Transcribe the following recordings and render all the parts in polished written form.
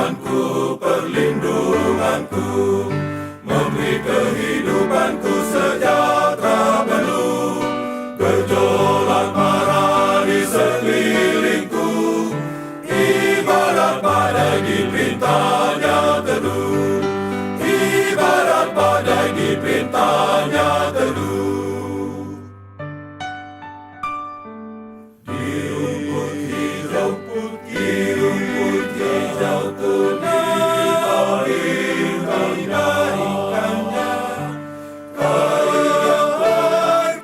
Tuhanku perlindunganku, memberi kehidupanku sejahtera penuh. Berjolak marah di sekelilingku, ibarat badai diperintahnya teduh, ibarat badai diperintahnya teduh. Di rumput hijau pun diberikannya kain yang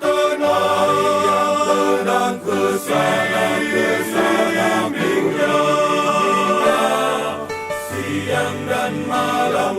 tenang kesana bimbingnya, siang dan malam,